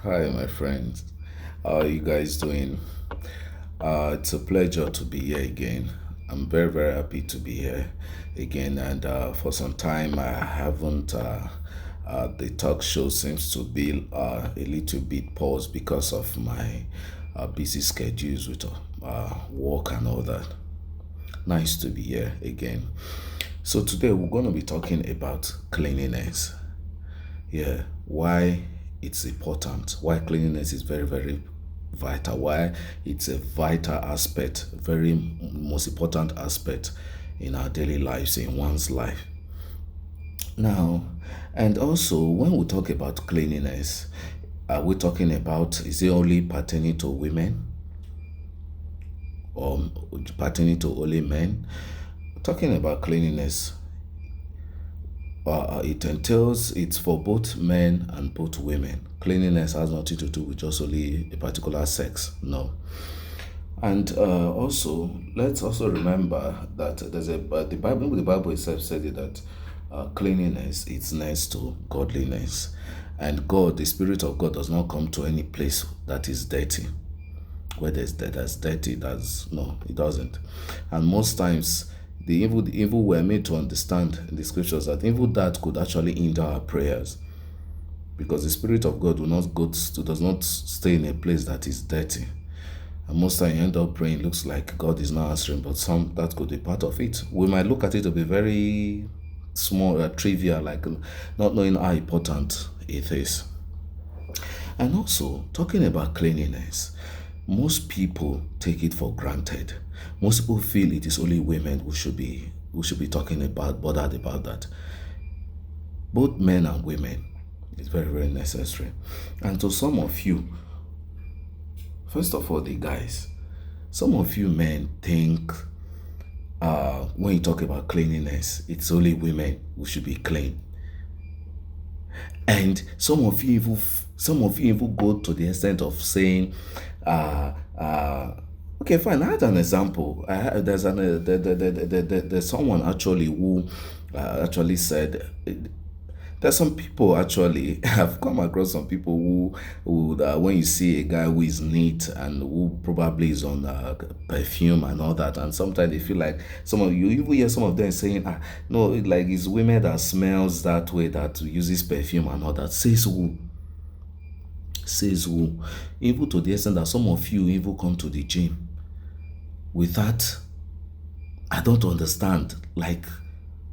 Hi, my friends. How are you guys doing? It's a pleasure to be here again. I'm very, very happy to be here again. And for some time, I haven't. The talk show seems to be a little bit paused because of my busy schedules with work and all that. Nice to be here again. So, today we're going to be talking about cleanliness. Yeah, why it's important, why cleanliness is very, very vital, why it's a vital aspect, very most important aspect in our daily lives, in one's life. Now, and also when we talk about cleanliness, are we talking about is it only pertaining to women or pertaining to only men? Talking about cleanliness, it entails it's for both men and both women. Cleanliness has nothing to do with just only a particular sex. No. And also, let's also remember that there's a the Bible itself said it that cleanliness is next to godliness, and God, the Spirit of God, does not come to any place that is dirty. Where that's dirty, that's no, it doesn't. And most times, the evil were made to understand in the scriptures that evil that could actually hinder our prayers because the Spirit of God will not go to, does not stay in a place that is dirty. And most time you end up praying, looks like God is not answering, but some that could be part of it. We might look at it to be very small, trivial, like not knowing how important it is. And also, talking about cleanliness, most people take it for granted. Most people feel it is only women who should be talking about bothered about that. Both men and women is very, very necessary. And to some of you, first of all, the guys, some of you men think when you talk about cleanliness, it's only women who should be clean. And some of you even go to the extent of saying, uh, uh, okay, fine. I had an example. There's someone actually who actually said there's some people actually I've come across some people who when you see a guy who is neat and who probably is on perfume and all that, and sometimes they feel like some of you even hear some of them saying, no, like it's women that smells that way that uses perfume and all that. Says who? Even to the extent that some of you even come to the gym with that. I don't understand. Like,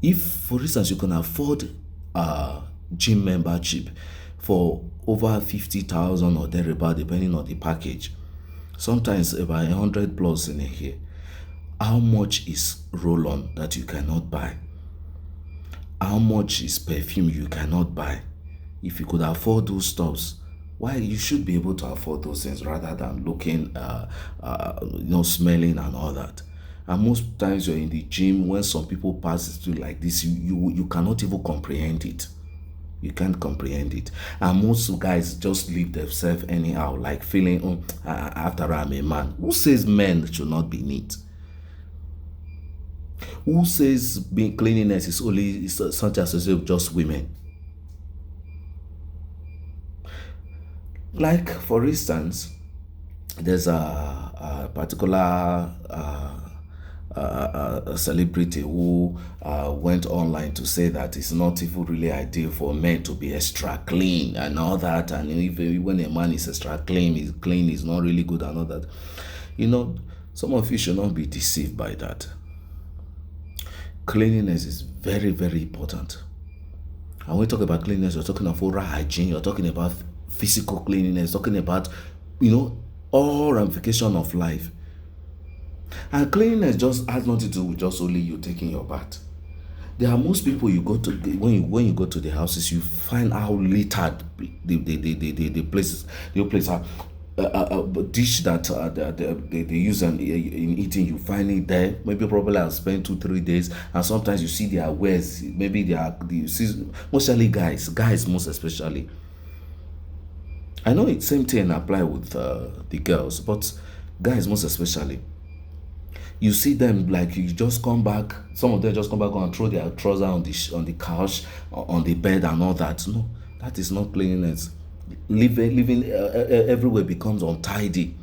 if for instance you can afford a gym membership for over 50,000 or thereabout, depending on the package, sometimes about 100 plus in a year, how much is roll on that you cannot buy? How much is perfume you cannot buy? If you could afford those stuffs, why you should be able to afford those things rather than looking, smelling and all that. And most times you're in the gym when some people pass through like this, you cannot even comprehend it. You can't comprehend it. And most guys just leave themselves anyhow, like feeling, after I'm a man. Who says men should not be neat? Who says being cleanliness is only such as just women? Like, for instance, there's a particular a celebrity who went online to say that it's not even really ideal for men to be extra clean and all that. And even when a man is extra clean is not really good and all that. You know, some of you should not be deceived by that. Cleanliness is very, very important. And when we talk about cleanliness, you're talking about oral hygiene, you're talking about physical cleanliness, talking about, all ramification of life. And cleanliness just has nothing to do with just only you taking your bath. There are most people you go to when you go to the houses, you find how littered the places the place are. Dish that they use in eating, you find it there. Maybe probably I'll spend 2 3 days, and sometimes you see their wares. Maybe they are you see mostly guys most especially. I know it's same thing apply with the girls, but guys most especially. You see them like you just come back. Some of them just come back and throw their trouser on the couch, on the bed, and all that. No, that is not cleanliness. living everywhere becomes untidy.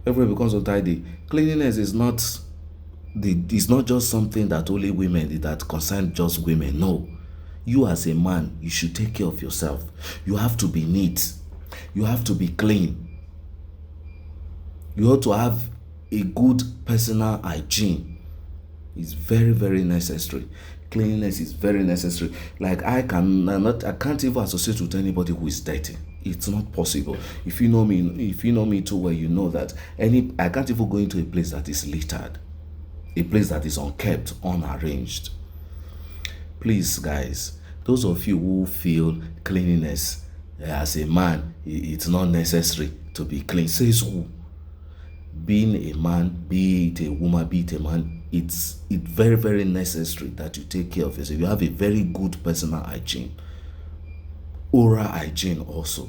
Everywhere becomes untidy. Cleanliness is not just something that only women, that concern just women. No, you as a man, you should take care of yourself. You have to be neat. You have to be clean. You ought to have a good personal hygiene. It's very, very necessary. Cleanliness is very necessary. Like I can't even associate with anybody who is dirty. It's not possible. If you know me too well, you know that I can't even go into a place that is littered, a place that is unkept, unarranged. Please, guys, those of you who feel cleanliness as a man, it's not necessary to be clean. Says who? Being a man, be it a woman, be it a man, it's very, very necessary that you take care of yourself. You have a very good personal hygiene, oral hygiene also.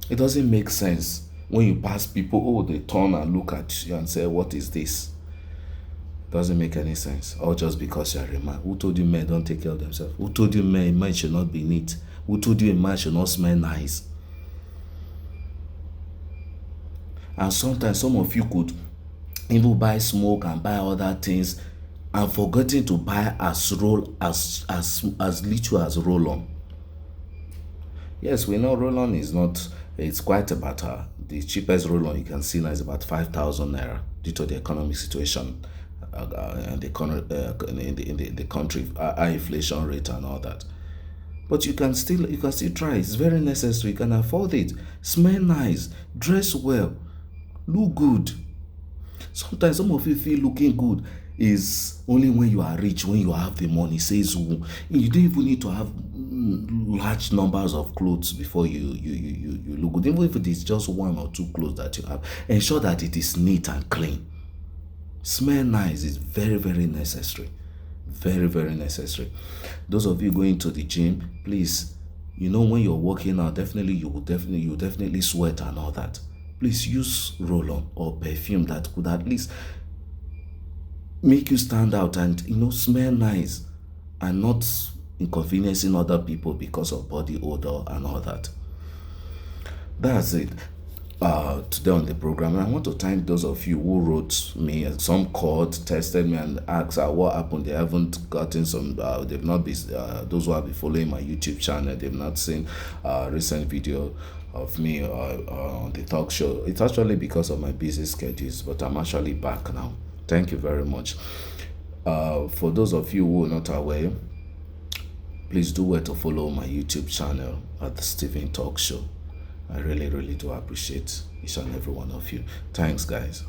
It doesn't make sense when you pass people, oh, they turn and look at you and say, what is this? It doesn't make any sense. Or just because you're a man. Who told you men don't take care of themselves? Who told you men should not be neat? Who told you a man should not smell nice? And sometimes some of you could even buy smoke and buy other things and forgetting to buy as little as roll-on. Yes, we know roll-on is not, it's quite about the cheapest roll-on you can see now is about 5,000 naira due to the economic situation and in the country, high inflation rate and all that. But you can still try. It's very necessary. You can afford it. Smell nice, dress well, look good. Sometimes some of you feel looking good is only when you are rich, when you have the money. Says who? You don't even need to have large numbers of clothes before you look good. Even if it is just one or two clothes that you have, ensure that it is neat and clean. Smell nice is very, very necessary. Very, very necessary. Those of you going to the gym, please, when you're working out, you will definitely sweat and all that. Please use roll-on or perfume that could at least make you stand out and smell nice and not inconveniencing other people because of body odor and all that. That's it. Today on the program, I want to thank those of you who wrote me, and some called, tested me, and asked what happened. They haven't gotten some. They've not been. Those who have been following my YouTube channel, they've not seen recent video of me on the talk show. It's actually because of my busy schedules, but I'm actually back now. Thank you very much. For those of you who are not aware, please do well to follow my YouTube channel at the Stephen Talk Show. I really, really do appreciate each and every one of you. Thanks, guys.